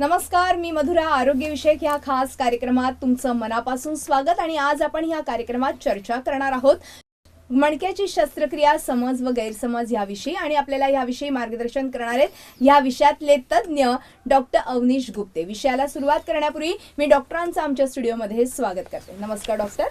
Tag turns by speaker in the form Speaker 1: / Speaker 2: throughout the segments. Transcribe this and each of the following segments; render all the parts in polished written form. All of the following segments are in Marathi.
Speaker 1: नमस्कार, मी मधुरा. आरोग्यविषयक ह्या खास कार्यक्रमात तुमचं मनापासून स्वागत. आणि आज आपण ह्या कार्यक्रमात चर्चा करणार आहोत मणक्याची शस्त्रक्रिया, समज व गैरसमज याविषयी. आणि आपल्याला याविषयी मार्गदर्शन करणार आहेत या विषयातले तज्ज्ञ डॉक्टर अवनीश गुप्ते. विषयाला सुरुवात करण्यापूर्वी मी डॉक्टरांचं आमच्या स्टुडिओमध्ये स्वागत करते. नमस्कार डॉक्टर.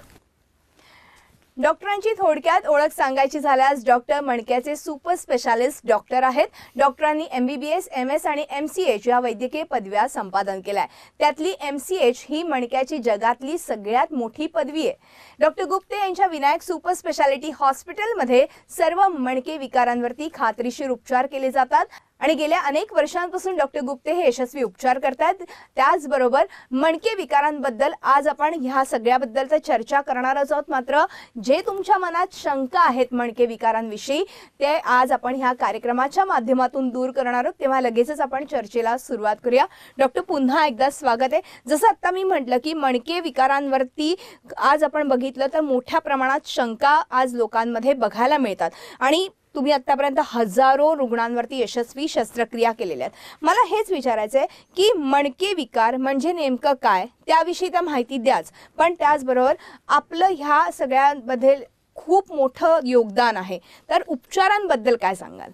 Speaker 1: डॉक्टरांची थोडक्यात ओळख सांगायची झाल्यास डॉक्टर मणक्याचे सुपर स्पेशालिस्ट डॉक्टर आहेत. डॉक्टरांनी MBBS, MS आणि MCH या वैद्यकीय पदव्या संपादन केल्या. त्यातली MCH ही मणक्याची जगातली सगळ्यात मोठी पदवी आहे. डॉक्टर गुप्ते यांच्या विनायक सुपर स्पेशालिटी हॉस्पिटलमध्ये सर्व मणके विकारांवरती खात्रीशीर उपचार केले जातात आणि गेल्या अनेक वर्षांपासून डॉक्टर गुप्ते हे यशस्वी उपचार करतात. त्याचबरोबर मणके विकारांबद्दल आज आपण ह्या सगळ्याबद्दल चर्चा करणार आहोत. मात्र जे तुमच्या मनात शंका आहेत मणके विकारांविषयी ते आज आपण ह्या कार्यक्रमाच्या माध्यमातून दूर करणार आहोत. तेव्हा लगेचच आपण चर्चेला सुरुवात करूया. डॉक्टर, पुन्हा एकदा स्वागत आहे. जसं आता मी म्हटलं की मणके विकारांवरती आज आपण बघितलं तर मोठ्या प्रमाणात शंका आज लोकांमध्ये बघायला मिळतात आणि तुम्ही आतापर्यंत हजारो रुग्णांवरती यशस्वी शस्त्रक्रिया केलेल्या आहेत. मला हेच विचारायचं आहे की मणके विकार म्हणजे नेमकं काय, त्याविषयी तर माहिती द्याच, पण त्याचबरोबर आपलं ह्या सगळ्यांमध्ये खूप मोठं योगदान आहे, तर उपचारांबद्दल काय सांगाल?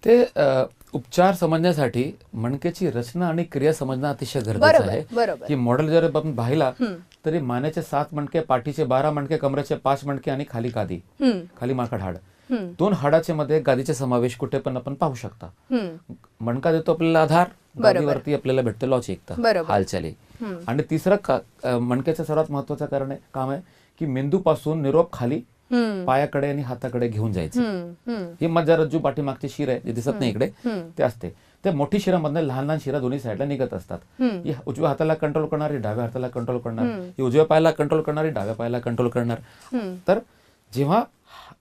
Speaker 2: ते उपचार समजण्यासाठी मणक्याची रचना आणि क्रिया समजणं अतिशय गरजेचं आहे. की मॉडेल जर आपण पाहिला तरी मानेचे 7 मणके, पाठीचे 12 मणके, कमरेचे 5 मणके आणि खाली गादी, खाली माकड हाड, 2 हाडाचे मध्ये गादीचे समावेश कुठे पण आपण पाहू शकता. मणका देतो आपल्याला आधार, गादीवरती आपल्याला भेटतो लवचिकता, हालचाली. आणि तिसरं मणक्याचं सर्वात महत्वाचं काम आहे की मेंदूपासून निरोप खाली पायाकडे आणि हाताकडे घेऊन जायचं. ही मज्जारज्जू पाठीमागची शिर आहे, जे दिसत नाही इकडे, ते असते. ते मोठी शिरामधनं लहान लहान शिरा दोन्ही साईडला निघत असतात. ही उजव्या हाताला कंट्रोल करणारी, डाव्या हाताला कंट्रोल करणार, ही उजव्या पायाला कंट्रोल करणारी, डाव्या पायाला कंट्रोल करणार. तर जेव्हा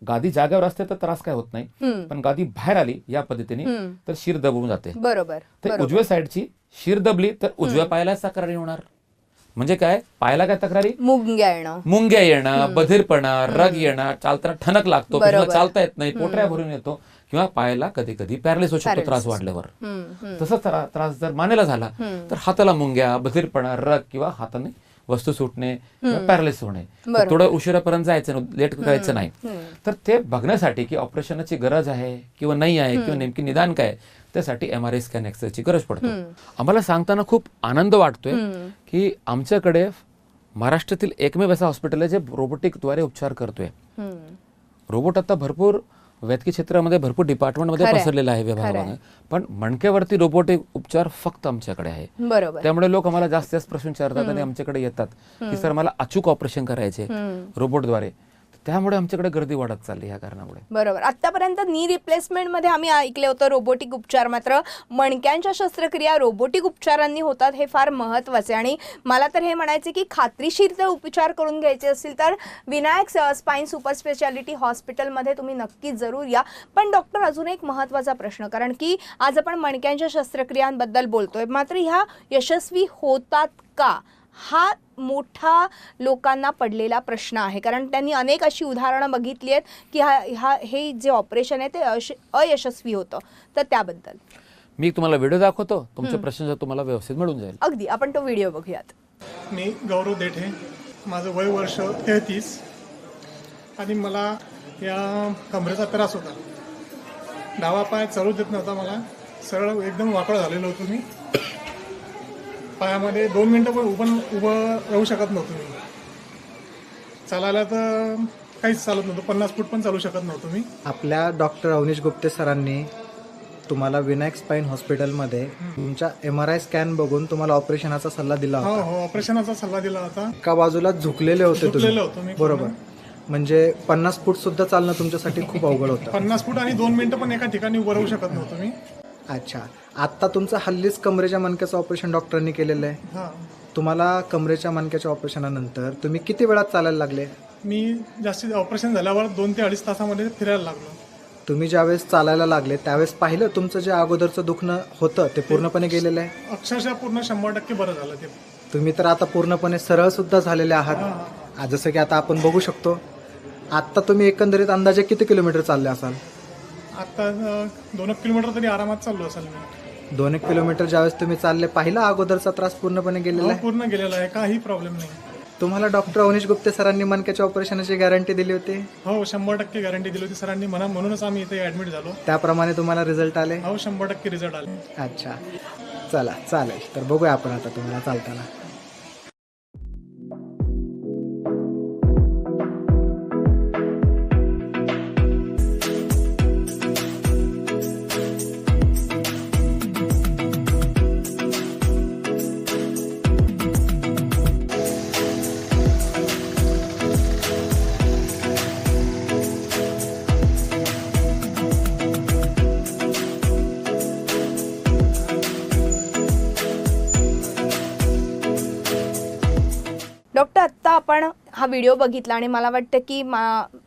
Speaker 2: गादी जागेवर असते तर त्रास काय होत नाही, पण गादी बाहेर आली या पद्धतीने तर शिर दबून जाते.
Speaker 1: बरोबर.
Speaker 2: तर उजव्या साईडची शिर दबली तर उजव्या पायाला तक्रारी होणार. म्हणजे काय, पायाला काय तक्रारी? मुंग्या येणं, बधीरपणा, रग येणं, चालताना ठणक लागतो, चालता येत नाही, पोटऱ्या भरून येतो, किंवा पायाला कधी कधी पॅरालिस होऊ शकतो त्रास वाढल्यावर. तसंच त्रास जर मानेला झाला तर हाताला मुंग्या, बधीरपणा, रग किंवा हाताने वस्तू सुटणे किंवा पॅरालिस होणे. थोडं उशिरापर्यंत जायचं, लेट करायचं नाही. तर ते बघण्यासाठी की ऑपरेशनची गरज आहे किंवा नाही आहे किंवा नेमकी निदान काय, त्यासाठी MRI स्कॅन, एक्सरेची गरज पडतो. आम्हाला सांगताना खूप आनंद वाटतोय की आमच्याकडे महाराष्ट्रातील एकमेव असं हॉस्पिटल आहे जे रोबोटिकद्वारे उपचार करतोय. रोबोट आता भरपूर वैद्यकीय क्षेत्रामध्ये भरपूर डिपार्टमेंटमध्ये पसरलेला आहे विभागामध्ये, पण मणक्यावरती रोबोटिक उपचार फक्त आमच्याकडे आहे. त्यामुळे लोक आम्हाला जास्त प्रश्न विचारतात आणि आमच्याकडे येतात की सर मला अचूक ऑपरेशन करायचे रोबोटद्वारे. त्यामुळे आमच्याकडे गर्दी वाढत चालली ह्या कारणामुळे.
Speaker 1: बरोबर. आतापर्यंत नी रिप्लेसमेंट मध्ये आम्ही ऐकले होतं रोबोटिक उपचार, मात्र मणक्यांच्या शस्त्रक्रिया रोबोटिक उपचारांनी होतात, हे फार महत्वाचे. आणि मला तर हे म्हणायचे की खात्रीशीर जर उपचार करून घ्यायचे असतील तर विनायक स्पाइन सुपर स्पेशालिटी हॉस्पिटलमध्ये तुम्ही नक्कीच जरूर या. पण डॉक्टर, अजून एक महत्वाचा प्रश्न, कारण की आज आपण मणक्यांच्या शस्त्रक्रियांबद्दल बोलतोय, मात्र ह्या यशस्वी होतात का, हा मोठा लोकांना पडलेला प्रश्न आहे. कारण त्यांनी अनेक अशी उदाहरणं बघितली आहेत की हे जे ऑपरेशन आहे ते अयशस्वी होतं. तर त्याबद्दल
Speaker 2: मी तुम्हाला व्हिडिओ दाखवतो, तुमचे प्रश्न तुम्हाला व्यवस्थित मिळून जाईल.
Speaker 1: अगदी, आपण तो व्हिडिओ बघूयात.
Speaker 3: मी गौरव देठे, माझं वय वर्ष 33 आणि मला या कमरेचा त्रास होता. डावा पाय चालू देत नव्हता, मला सरळ एकदम वाकड झालेलो होतो. मी पायामध्ये 2 मिनिटं पण उभं राहू शकत नव्हतो. मी चालायला तर काहीच चालत नव्हतं, 50 फूट पण चालू शकत नव्हतो मी.
Speaker 4: आपल्या डॉक्टर अवनीश गुप्ते सरांनी तुम्हाला विनायक स्पाइन हॉस्पिटलमध्ये तुमच्या MRI स्कॅन बघून तुम्हाला ऑपरेशनाचा सल्ला दिला होता.
Speaker 3: हो, ऑपरेशनाचा सल्ला दिला होता.
Speaker 4: एका बाजूला झुकलेले होते तुम्ही, बरोबर. म्हणजे 50 फूट सुद्धा चालणं तुमच्यासाठी खूप अवघड होतं.
Speaker 3: 50 फूट आणि 2 मिनिटं पण एका ठिकाणी उभं राहू शकत नव्हतो मी.
Speaker 4: अच्छा, आता तुमचं हल्लीच कमरेच्या मणक्याचं ऑपरेशन डॉक्टरांनी केलेलं आहे. तुम्हाला कमरेच्या मणक्याच्या ऑपरेशनानंतर तुम्ही किती वेळात चालायला लागले?
Speaker 3: मी जास्तीत ऑपरेशन झाल्यावर 2 ते 2.5 तासामध्ये फिरायला लागलो.
Speaker 4: तुम्ही ज्यावेळेस चालायला लागले त्यावेळेस पाहिलं तुमचं जे अगोदरचं दुखणं होतं ते पूर्णपणे गेलेलं आहे?
Speaker 3: अक्षरशः पूर्ण 100% बरं झालं ते.
Speaker 4: तुम्ही तर आता पूर्णपणे सरळ सुद्धा झालेले आहात. जसं की आता आपण बघू शकतो. आता तुम्ही एकंदरीत अंदाजे किती किलोमीटर चालले असाल?
Speaker 3: आता 2 किलोमीटर तरी आरामात चाललो असेल मी.
Speaker 4: 2-1 किलोमीटर ज्यावेळेस तुम्ही चालले पाहिला अगोदरचा त्रास पूर्णपणे गेलेला आहे?
Speaker 3: पूर्ण गेलेला आहे, काही प्रॉब्लेम नाही.
Speaker 4: तुम्हाला डॉक्टर अवनीश गुप्ते सरांनी मणक्याच्या ऑपरेशनाची गॅरंटी दिली होती?
Speaker 3: हो 100% गॅरंटी दिली होती सरांनी म्हणूनच आम्ही इथे ऍडमिट झालो.
Speaker 4: त्याप्रमाणे तुम्हाला रिझल्ट आले?
Speaker 3: हो 100% रिझल्ट आले.
Speaker 4: अच्छा, चला चालेल. तर बघूया आपण आता तुम्हाला चालताना.
Speaker 1: डॉक्टर, आत्ता आपण हा व्हिडिओ बघितला आणि मला वाटतं की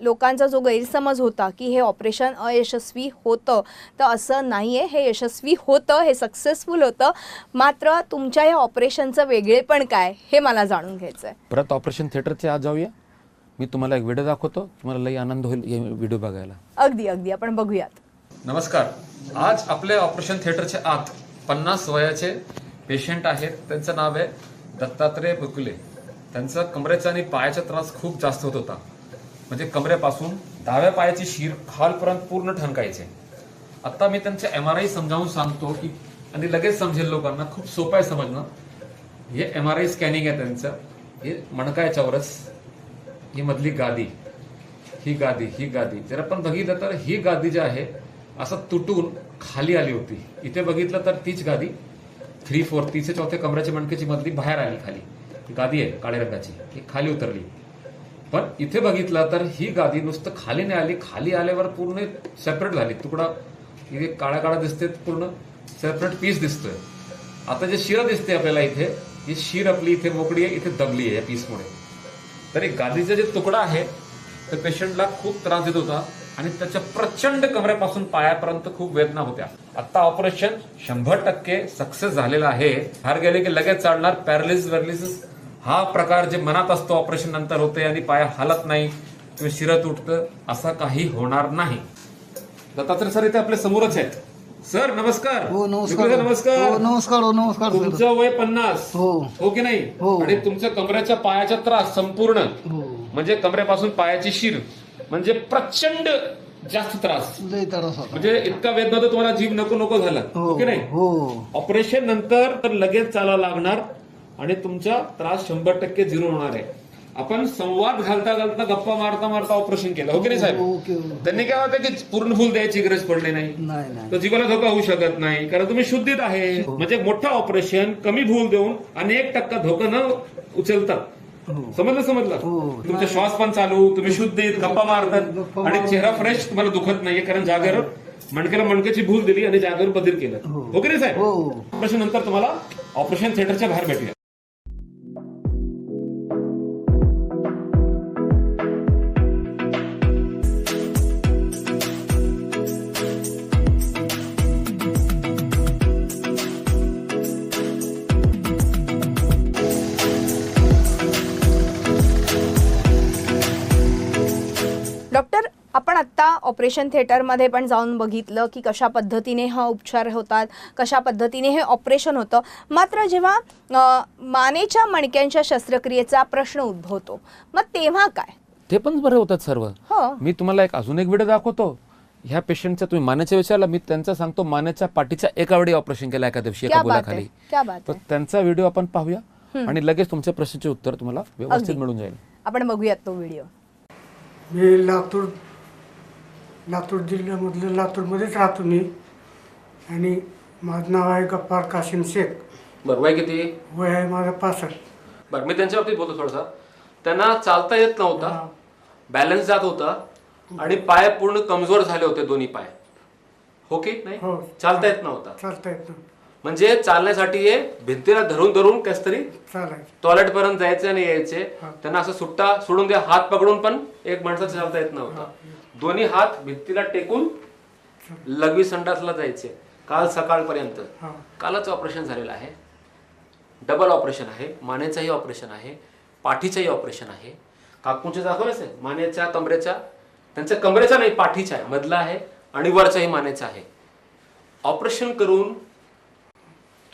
Speaker 1: लोकांचा जो गैरसमज होता की हे ऑपरेशन अयशस्वी होतं, तर असं नाही आहे. हे यशस्वी होतं, हे सक्सेसफुल होतं. मात्र तुमच्या या ऑपरेशनचं वेगळेपण काय हे मला जाणून घ्यायचं आहे.
Speaker 2: परत ऑपरेशन थिएटरचे आज जाऊया. मी तुम्हाला एक व्हिडिओ दाखवतो, तुम्हाला लई आनंद होईल हे व्हिडिओ बघायला.
Speaker 1: अगदी अगदी आपण बघूयात.
Speaker 2: नमस्कार. आज आपल्या ऑपरेशन थिएटरच्या आत 50 वयाचे पेशंट आहेत. त्यांचं नाव आहे दत्तात्रय बुकले. त्यांचा कमरेचा आणि पायाचा त्रास खूप जास्त होत होता. म्हणजे कमरेपासून डाव्या पायाची शीर खालपर्यंत पूर्ण ठणकायचे. आता मी त्यांचे MRI समजावून सांगतो की आणि लगेच समजेल लोकांना, खूप सोपं आहे समजणं. हे MRI स्कॅनिंग आहे त्यांचं. हे मणका याच्यावरच, ही मधली गादी, ही गादी जर आपण बघितलं तर ही गादी जी आहे असं तुटून खाली आली होती. इथे बघितलं तर तीच गादी 3/4 तीचे चौथे कमरेच्या मणक्याची मधली बाहेर आली खाली. गादी आहे काळ्या रंगाची, ही खाली उतरली. पण इथे बघितलं तर ही गादी नुसतं खाली नाही आली, खाली आल्यावर पूर्ण सेपरेट झाली. तुकडा इथे काळा काळा दिसते, पूर्ण सेपरेट पीस दिसतोय. आता जे शिर दिसते आपल्याला इथे, ही शीर आपली इथे मोकळी आहे, इथे दबली आहे या पीसमुळे. तरी गादीचा जे तुकडा आहे तर पेशंटला खूप त्रास देत होता आणि त्याच्या प्रचंड कमरेपासून पायापर्यंत खूप वेदना होत्या. आता ऑपरेशन 100% सक्सेस झालेलं आहे. बाहेर गेले की लगेच चालणार. पॅरालिसिस हा प्रकार जे मनात असतो ऑपरेशन नंतर होते आणि पाय हालत नाही किंवा शिरत उठतं, असा काही होणार नाही. दत्तात्रय सर इथे आपल्या समोरच आहेत. सर नमस्कार.
Speaker 5: हो नमस्कार.
Speaker 2: नमस्कार.
Speaker 5: हो नमस्कार. हो नमस्कार.
Speaker 2: तुमचं वय 50
Speaker 5: हो
Speaker 2: हो की नाही?
Speaker 5: हो.
Speaker 2: आणि तुमच्या कमरेच्या पायाचा त्रास संपूर्ण,
Speaker 5: हो
Speaker 2: म्हणजे कमरेपासून पायाची शीर, म्हणजे प्रचंड जास्त त्रास,
Speaker 5: लय त्रास होता.
Speaker 2: म्हणजे इतका वेदना तर तुम्हाला जीव नको नको झाला
Speaker 5: हो
Speaker 2: की नाही?
Speaker 5: हो
Speaker 2: ऑपरेशन नंतर तर लगेच चालायला लागणार आणि तुमचा त्रास 100% झिरो होणार आहे. आपण संवाद घालता घालता गप्पा मारता मारता ऑपरेशन केलं, हो की नाही साहेब?
Speaker 5: ओके.
Speaker 2: त्यांनी काय होतं की पूर्ण फुल द्यायची गरज पडली नाही.
Speaker 5: नाही नाही
Speaker 2: तर जीवाला धोका होऊ शकत नाही, कारण तुम्ही शुद्धीत आहे. म्हणजे मोठं ऑपरेशन कमी भूल देऊन आणि 1% धोका न उचलतात. समजलं?
Speaker 5: हो.
Speaker 2: तुमचा श्वास पण चालू, तुम्ही शुद्धीत गप्पा मारतात आणि चेहरा फ्रेश, तुम्हाला दुखत नाहीये, कारण जागेवर मणक्याला मणक्याची भूल दिली आणि जागेवर बदल केलं, हो की नाही साहेब? ऑपरेशन नंतर तुम्हाला ऑपरेशन थिएटरच्या बाहेर भेटूया.
Speaker 1: डॉक्टर, आपण आत्ता ऑपरेशन थिएटरमध्ये पण जाऊन बघितलं की कशा पद्धतीने हा उपचार होतात, कशा पद्धतीने हे ऑपरेशन होतं. मात्र जेव्हा मानेच्या मणक्यांच्या शस्त्रक्रियेचा प्रश्न उद्भवतो, मग तेव्हा काय?
Speaker 2: ते पण बरे होतात सर्व.
Speaker 1: हो.
Speaker 2: मी तुम्हाला अजून एक व्हिडिओ दाखवतो. ह्या पेशंटचा तुम्ही मानेच्या विचारला, मी त्यांचा सांगतो मानेच्या पाठीच्या एका वेळी ऑपरेशन केलं एका दिवशी एका गोळ्याखाली. तर त्यांचा व्हिडिओ आपण पाहूया आणि लगेच तुमच्या प्रश्नाचे उत्तर तुम्हाला व्यवस्थित मिळून जाईल.
Speaker 1: आपण बघूयात तो व्हिडिओ.
Speaker 6: मी लातूर जिल्ह्यामधलं लातूरमध्येच राहतो मी, आणि माझं नाव आहे गफ्फार कासिम शेख.
Speaker 2: बरं, वय किती?
Speaker 6: वय आहे माझं 65.
Speaker 2: बरं, मी त्यांच्या बाबतीत बोलतो थोडंसं. त्यांना चालता येत नव्हता, बॅलन्स जात होता आणि पाय पूर्ण कमजोर झाले होते, दोन्ही पाय, हो की नाही?
Speaker 6: हो.
Speaker 2: चालता येत नव्हता.
Speaker 6: चालता येत
Speaker 2: म्हणजे चालण्यासाठी हे भिंतीला धरून धरून कस तरी
Speaker 6: चालायचं.
Speaker 2: टॉयलेट पर्यंत जायचे आणि यायचे. त्यांना असं सुट्टा सोडून द्या, हात पकडून पण एक माणसाचं चालता येत नव्हता. दोन्ही हात भिंतीला टेकून लघवी संडासला जायचे काल सकाळपर्यंत. कालच ऑपरेशन झालेलं आहे. डबल ऑपरेशन आहे. मानेचंही ऑपरेशन आहे, पाठीचंही ऑपरेशन आहे. काकूंचे दाखवायचे मानेच्या कमरेच्या, त्यांच्या कमरेचा नाही पाठीचा आहे, मधला आहे आणि वरचाही मानेचा आहे. ऑपरेशन करून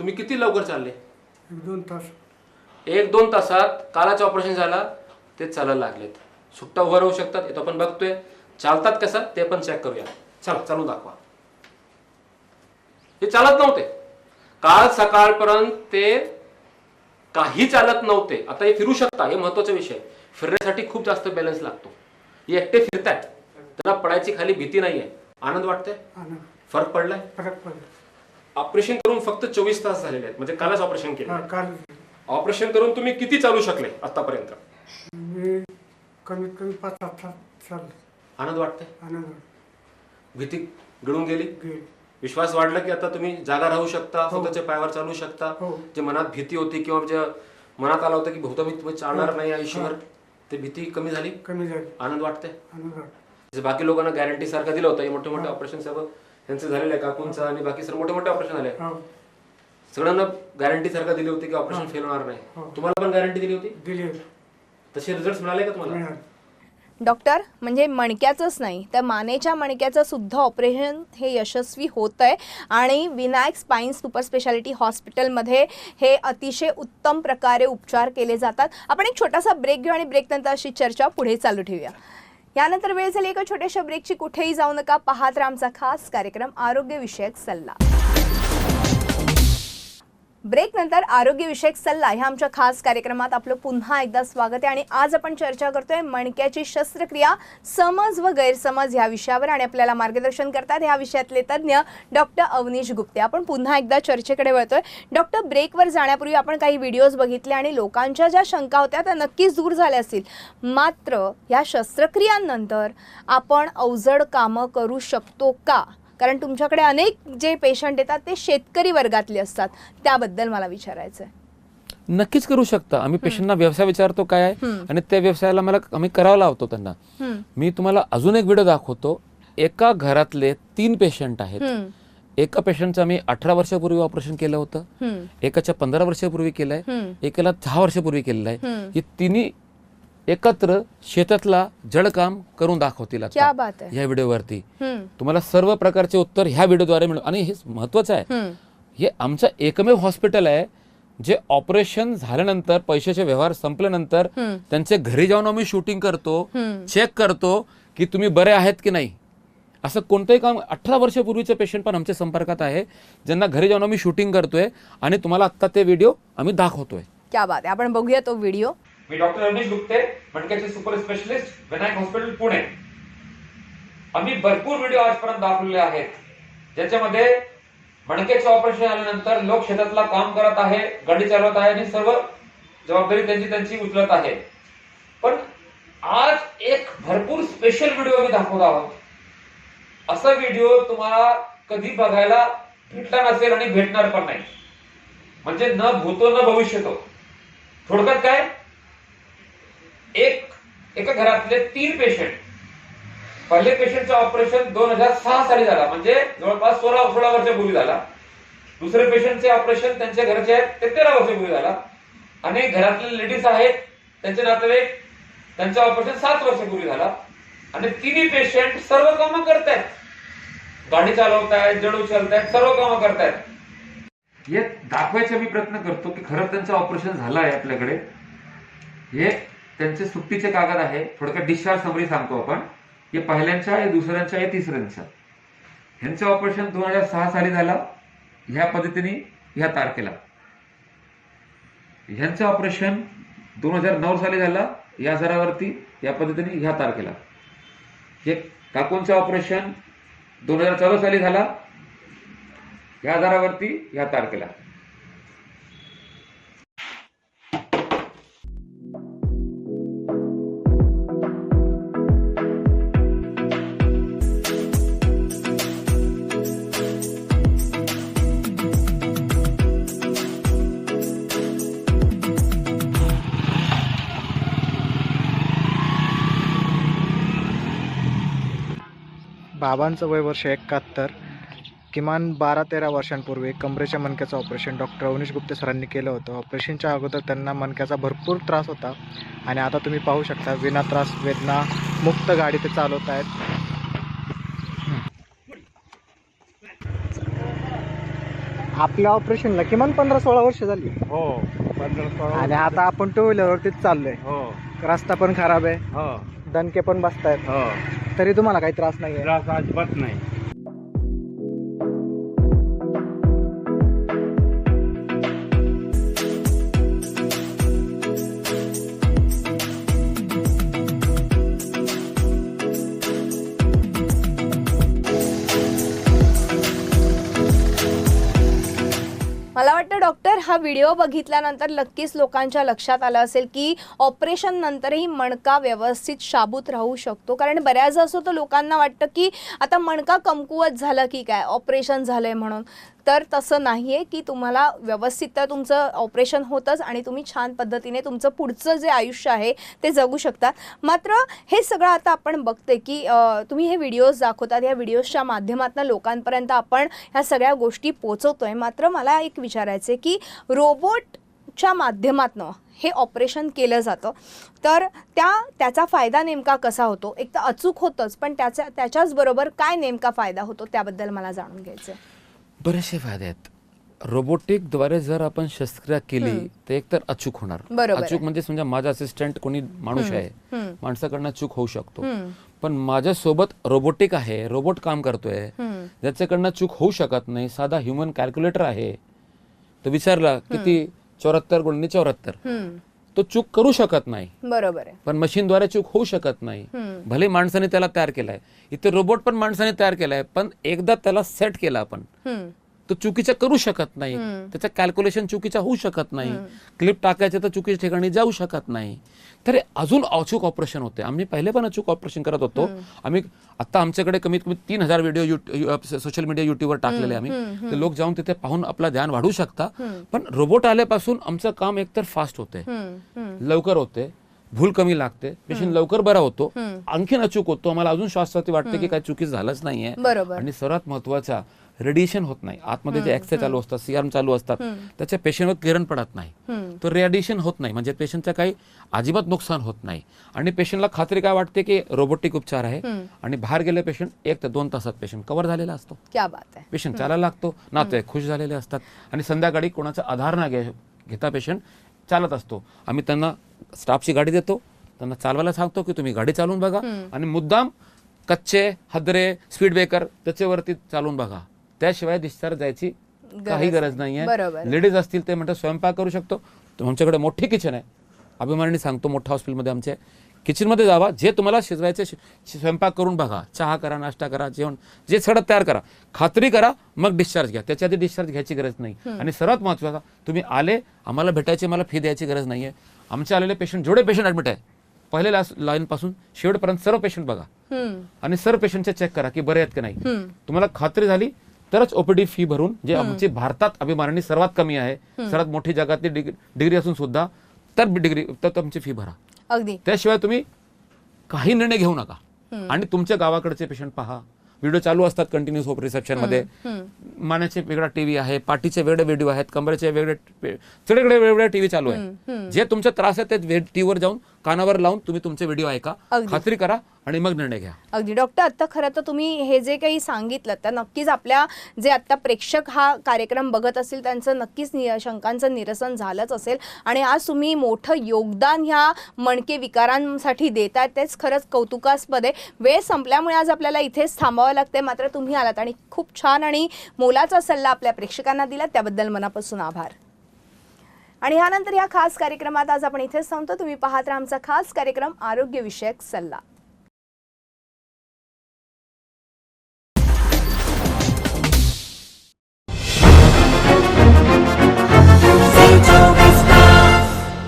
Speaker 5: तुम्ही किती लवकर चालले?
Speaker 6: 1-2 तास.
Speaker 5: 1-2 तासात कालाचं ऑपरेशन झाला, ते चालायला लागलेत. सुट्टा उभं राहू शकतात, हे तो आपण बघतोय. चालतात कसं ते पण चेक करूया. चला चालून दाखवा. हे चालत नव्हते काल सकाळपर्यंत, ते काही चालत नव्हते. आता हे फिरू शकता, हे महत्वाचा विषय. फिरण्यासाठी खूप जास्त बॅलन्स लागतो. हे एकटे फिरतायत, त्यांना पडायची खाली भीती नाहीये. आनंद वाटतोय? फरक पडलाय?
Speaker 6: फरक पडला.
Speaker 5: ऑपरेशन करून फक्त 24 तास झालेले आहेत, म्हणजे कालच ऑपरेशन केलं.
Speaker 6: काल
Speaker 5: ऑपरेशन करून तुम्ही किती चालू शकले आतापर्यंत?
Speaker 6: मी कमीत कमी 5 तास चाललो.
Speaker 5: आनंद वाटतोय?
Speaker 6: आनंद
Speaker 5: भीती गळून गेली?
Speaker 6: गेली.
Speaker 5: विश्वास वाढला की आता तुम्ही जागा राहू शकता, स्वतःच्या पायावर चालू शकता.
Speaker 6: हो.
Speaker 5: जे मनात भीती होती किंवा जे मनात आलं होतं की बहुता मी तुम्ही चालणार नाही आयुष्यभर, ते भीती कमी झाली?
Speaker 6: कमी झाली.
Speaker 5: आनंद वाटतंय?
Speaker 6: आनंद वाटतो.
Speaker 5: जसे बाकी लोकांना गॅरंटी सारखं दिलं होतं, हे मोठे मोठे ऑपरेशन सर्व त्यांचे झालेले आहे, काकूंचं आणि बाकी सर्व मोठे मोठे ऑपरेशन झाले.
Speaker 6: हो.
Speaker 5: सगळ्यांना गॅरंटी सारखं दिली होती की ऑपरेशन फेल होणार नाही. तुम्हाला पण गॅरंटी दिली होती?
Speaker 6: दिली.
Speaker 5: तसे रिझल्ट मिळाले का तुम्हाला?
Speaker 6: मिळाली.
Speaker 1: डॉक्टर, म्हणजे मणक्याचंच नाही तर मानेच्या मणक्याचं सुद्धा ऑपरेशन हे यशस्वी होत आहे आणि विनायक स्पाईन सुपर स्पेशालिटी हॉस्पिटलमध्ये हे अतिशय उत्तम प्रकारे उपचार केले जातात. आपण एक छोटासा ब्रेक घेऊ आणि ब्रेक नंतर अशी चर्चा पुढे चालू ठेवूया. यानंतर वेळ झाली एका छोट्याशा ब्रेकची. कुठेही जाऊ नका, पाहत राहा आमचा खास कार्यक्रम आरोग्यविषयक सल्ला. ब्रेक नंतर आरोग्यविषयक सल्ला ह्या आमच्या खास कार्यक्रमात आपलं पुन्हा एकदा स्वागत आहे. आणि आज आपण चर्चा करतोय मणक्याची शस्त्रक्रिया, समज व गैरसमज ह्या विषयावर. आणि आपल्याला मार्गदर्शन करतात ह्या विषयातले तज्ज्ञ डॉक्टर अवनीश गुप्ते. आपण पुन्हा एकदा चर्चेकडे वळतोय. डॉक्टर, ब्रेकवर जाण्यापूर्वी आपण काही व्हिडिओज बघितले आणि लोकांच्या ज्या शंका होत्या त्या नक्कीच दूर झाल्या असतील. मात्र या शस्त्रक्रियांनंतर आपण अवजड कामं करू शकतो का? कारण तुमच्याकडे अनेक जे पेशंट येतात ते शेतकरी वर्गातले असतात, त्याबद्दल मला विचारायचं आहे.
Speaker 2: नक्कीच करू शकता. आम्ही पेशंटना व्यवसाय विचारतो काय आहे आणि त्या व्यवसायाला आम्ही करावं लावतो त्यांना. मी तुम्हाला अजून एक व्हिडिओ दाखवतो. एका घरातले 3 पेशंट आहेत. एका पेशंटचं आम्ही 18 वर्षापूर्वी ऑपरेशन केलं होतं, एकाच्या 15 वर्षापूर्वी केलंय, एकाला 10 वर्षापूर्वी केलेलं आहे. हे तिन्ही एकत्र शेतातला जडकाम करून दाखवतील
Speaker 1: क्या बात आहे.
Speaker 2: ह्या व्हिडिओवरती. तुम्हाला सर्व प्रकारचे उत्तर ह्या व्हिडिओद्वारे मिळेल. आणि हे महत्वाचं आहे, हे आमचं एकमेव हॉस्पिटल आहे जे ऑपरेशन झाल्यानंतर, पैशाचे व्यवहार संपल्यानंतर त्यांचे घरी जाऊन आम्ही शूटिंग करतो, चेक करतो की तुम्ही बरे आहेत की नाही. असं कोणतंही काम 18 वर्षापूर्वीचे पेशंट पण आमच्या संपर्कात आहे, ज्यांना घरी जाऊन आम्ही शूटिंग करतोय आणि तुम्हाला आता ते व्हिडिओ आम्ही दाखवतोय.
Speaker 1: क्या बात आहे. आपण बघूया तो व्हिडिओ.
Speaker 2: मी डॉक्टर अवनीश गुप्ते, मणक्याचे super specialist, Vinayak hospital Pune. आम्ही भरपूर व्हिडिओ आजपर्यंत दाखवले आहेत ज्याच्यामध्ये मणक्याचे ऑपरेशन झाल्यानंतर लोक शेतातला काम करत आहे, गाडी चालवत आहे आणि सर्व जबाबदारी त्यांची उचलत आहे. पण आज एक भरपूर स्पेशल व्हिडिओ मी दाखवत आहोत. असा व्हिडिओ तुम्हाला कधी बघायला भेटला नसेल आणि भेटणार पण नाही. म्हणजे न भूतो न भविष्यतो. थोडक्यात काय, एका घरातले 3 पेशंट. पहिले पेशंटचं ऑपरेशन 2006 साली झाला, म्हणजे जवळपास 16 वर्षापूर्वी झाला. दुसरे पेशंटचे ऑपरेशन त्यांच्या घरचे आहेत ते 13 वर्षापूर्वी झाला. आणि घरातले लेडीज आहेत त्यांचे नातेवाईक, त्यांचं ऑपरेशन 7 वर्षापूर्वी झाला. आणि तिन्ही पेशंट सर्व कामं करतायत, गाडी चालवतायत, जड उचलतायत, सर्व कामं करतायत. हे दाखवायचा मी प्रयत्न करतो की खरं त्यांचं ऑपरेशन झालं आहे आपल्याकडे. हे त्यांचे सुट्टीचे कागद आहे. थोडक्यात डिस्चार्ज समरी सांगतो आपण. हे पहिल्यांच्या, हे दुसऱ्यांच्या, हे तिसऱ्यांच्या. ह्यांचं ऑपरेशन 2006 साली झालं ह्या पद्धतीने, ह्या तारखेला. ह्यांचं ऑपरेशन 2009 साली झालं या आजारावरती, या पद्धतीने, ह्या तारखेला. हे काकूंचं ऑपरेशन 2014 साली झाला या आजारावरती, या तारखेला.
Speaker 4: बाबांचं वय वर्ष 71. किमान 12-13 वर्षांपूर्वी कमरेच्या मणक्याचं ऑपरेशन डॉक्टर अवनीश गुप्ते सरांनी केलं होतं. ऑपरेशनच्या अगोदर त्यांना मणक्याचा भरपूर त्रास होता आणि आता तुम्ही पाहू शकता विना त्रास, वेदना मुक्त गाडी ते चालवत आहेत. आपल्या ऑपरेशनला किमान 15-16 वर्ष झाली
Speaker 7: हो 15-16
Speaker 4: आणि आता आपण टू व्हीलरवरतीच चाललोय.
Speaker 7: हो
Speaker 4: रस्ता पण खराब आहे,
Speaker 7: हो
Speaker 4: दणके पण बसतायत,
Speaker 7: हो
Speaker 4: तरी तुम्हाला काही त्रास नाहीये.
Speaker 7: त्रास अजिबात नाही.
Speaker 1: मला वाटतं डॉक्टर हा व्हिडिओ बघितल्यानंतर नक्कीच लोकांच्या लक्षात आलं असेल की ऑपरेशन नंतरही मणका व्यवस्थित शाबूत राहू शकतो. कारण बऱ्याचदा असं होतं लोकांना वाटतं की आता मणका कमकुवत झालं की काय ऑपरेशन झालंय म्हणून. तर तसं नाही आहे की तुम्हाला व्यवस्थित तर तुमचं ऑपरेशन होतंच आणि तुम्ही छान पद्धतीने तुमचं पुढचं जे आयुष्य आहे ते जगू शकता. मात्र हे सगळं आता आपण बघते की तुम्ही हे व्हिडिओज दाखवतात, या व्हिडिओजच्या माध्यमातून लोकांपर्यंत आपण ह्या सगळ्या गोष्टी पोचवतोय. मात्र मला एक विचारायचं आहे की रोबोटच्या माध्यमातून हे ऑपरेशन केलं जातं तर त्याचा फायदा नेमका कसा होतो? एक तर अचूक होतंच पण त्याच्याच बरोबर काय नेमका फायदा होतो त्याबद्दल मला जाणून घ्यायचं आहे.
Speaker 2: बरेचसे फायदे आहेत. रोबोटिकद्वारे जर आपण शस्त्रक्रिया केली तर एक तर अचूक होणार.
Speaker 1: बरोबर
Speaker 2: अचूक म्हणजे समजा माझा असिस्टंट कोणी माणूस आहे, माणसाकडनं चूक होऊ शकतो,
Speaker 1: हम्म.
Speaker 2: पण माझ्यासोबत रोबोटिक आहे, रोबोट काम करतोय, ज्याच्याकडनं चूक होऊ शकत नाही. साधा ह्युमन कॅल्क्युलेटर आहे, तो विचारला किती 74 गुणिले 74, तो चूक करू शकत नाही.
Speaker 1: बरोबर आहे.
Speaker 2: पण मशीनद्वारे चूक होऊ शकत नाही. भले माणसाने त्याला तयार केलाय, इथे रोबोट पण माणसाने तयार केलाय, पण एकदा त्याला सेट केला आपण, तो चुकीचं करू शकत नाही. त्याचं कॅल्क्युलेशन चुकीचं होऊ शकत नाही. क्लिप टाकायचं तर चुकीच्या ठिकाणी जाऊ शकत नाही. तर अजून अचूक ऑपरेशन होते. आम्ही पहिले पण अचूक ऑपरेशन करत होतो. आम्ही आता आमच्याकडे कमीत कमी 3000 व्हिडिओ सोशल मीडिया युट्यूबवर टाकलेले आम्ही. ते लोक जाऊन तिथे पाहून आपला ध्यान वाढवू शकता. पण रोबोट आल्यापासून आमचं काम एकतर फास्ट होते, लवकर होते, भूल कमी लागते, पेशंट लवकर बरा होतो, आणखीन अचूक होतो. आम्हाला अजून श्वासवाती वाटते की काही चुकी झालंच नाहीये. आणि सर्वात महत्वाचा रेडिएशन होत नाही. आतमध्ये जे एक्सरे चालू असतात, सीआरएम चालू असतात, त्याच्या पेशंटवर किरण पडत नाही. तो रेडिएशन होत नाही, म्हणजे पेशंटचं काही अजिबात नुकसान होत नाही. आणि पेशंटला खात्री काय वाटते की रोबोटिक उपचार आहे आणि बाहेर गेले पेशंट 1 ते 2 तासात पेशंट कव्हर झालेला असतो.
Speaker 1: क्या बात आहे.
Speaker 2: पेशंट चालायला लागतो, नाते खुश झालेले असतात आणि संध्याकाळी कोणाचा आधार न घेता पेशंट चालत असतो. आम्ही त्यांना स्टाफची गाडी देतो, त्यांना चालवायला सांगतो की तुम्ही गाडी चालवून बघा आणि मुद्दाम कच्चे हदरे स्पीड ब्रेकर त्याच्यावरती चालवून बघा. त्याशिवाय डिस्चार्ज जायची काही गरज नाहीये. लेडीज असतील ते म्हणतात स्वयंपाक करू शकतो. आमच्याकडे मोठी किचन आहे, अभिमानाने सांगतो. मोठ्या हॉस्पिटलमध्ये आमच्या किचनमध्ये जावा, जे तुम्हाला शिजवायचे स्वयंपाक करून बघा, चहा करा, नाश्ता करा, जेवण जे सगळं तयार करा, खात्री करा, मग डिस्चार्ज घ्या. त्याच्या आधी डिस्चार्ज घ्यायची गरज नाही. आणि सर्वात महत्त्वाचा, तुम्ही आले आम्हाला भेटायचे, मला फी द्यायची गरज नाहीये. आमचे आलेले पेशंट जेवढे पेशंट ऍडमिट आहे पहिले लाईन पासून शेवटपर्यंत सर्व पेशंट बघा आणि सर्व पेशंटचे चेक करा की बरे आहेत की नाही. तुम्हाला खात्री झाली तरच ओपीडी फी भरून, जे आमची भारतात अभिमानाने सर्वात कमी आहे, सर्वात मोठी जगातली डिग्री असून सुद्धा तर तुमची फी भरा.
Speaker 1: अगदी.
Speaker 2: त्याशिवाय तुम्ही काही निर्णय घेऊ नका. आणि तुमच्या गावाकडचे पेशंट पहा. व्हिडिओ चालू असतात कंटिन्यूस रिसेप्शन मध्ये. मानेचे वेगळा टीव्ही आहे, पाठीचे वेगळे व्हिडिओ आहेत, कमरेचे वेगळे, सगळीकडे वेगवेगळे टीव्ही चालू आहे. जे तुमचा त्रास आहे ते टीव्हीवर जाऊन कानावर लावून तुम्ही तुमचे व्हिडिओ ऐका, खात्री करा आणि मग निर्णय घ्या.
Speaker 1: अगदी. डॉक्टर, आता खरं तर तुम्ही हे जे काही सांगितलं तर नक्कीच आपल्या जे आता प्रेक्षक हा कार्यक्रम बघत असतील त्यांचं नक्कीच शंकांचं निरसन झालंच असेल. आणि आज तुम्ही मोठं योगदान ह्या मणके विकारांसाठी देताय, तेच खरंच कौतुकास्पद आहे. वेळ संपल्यामुळे आज आपल्याला इथेच थांबावं लागतंय, मात्र तुम्ही आलात आणि खूप छान आणि मोलाचा सल्ला आपल्या प्रेक्षकांना दिला, त्याबद्दल मनापासून आभार. आणि यानंतर या खास कार्यक्रमात आज आपण इथेच थांबतो. तुम्ही पाहत राहा आमचा खास कार्यक्रम आरोग्यविषयक सल्ला.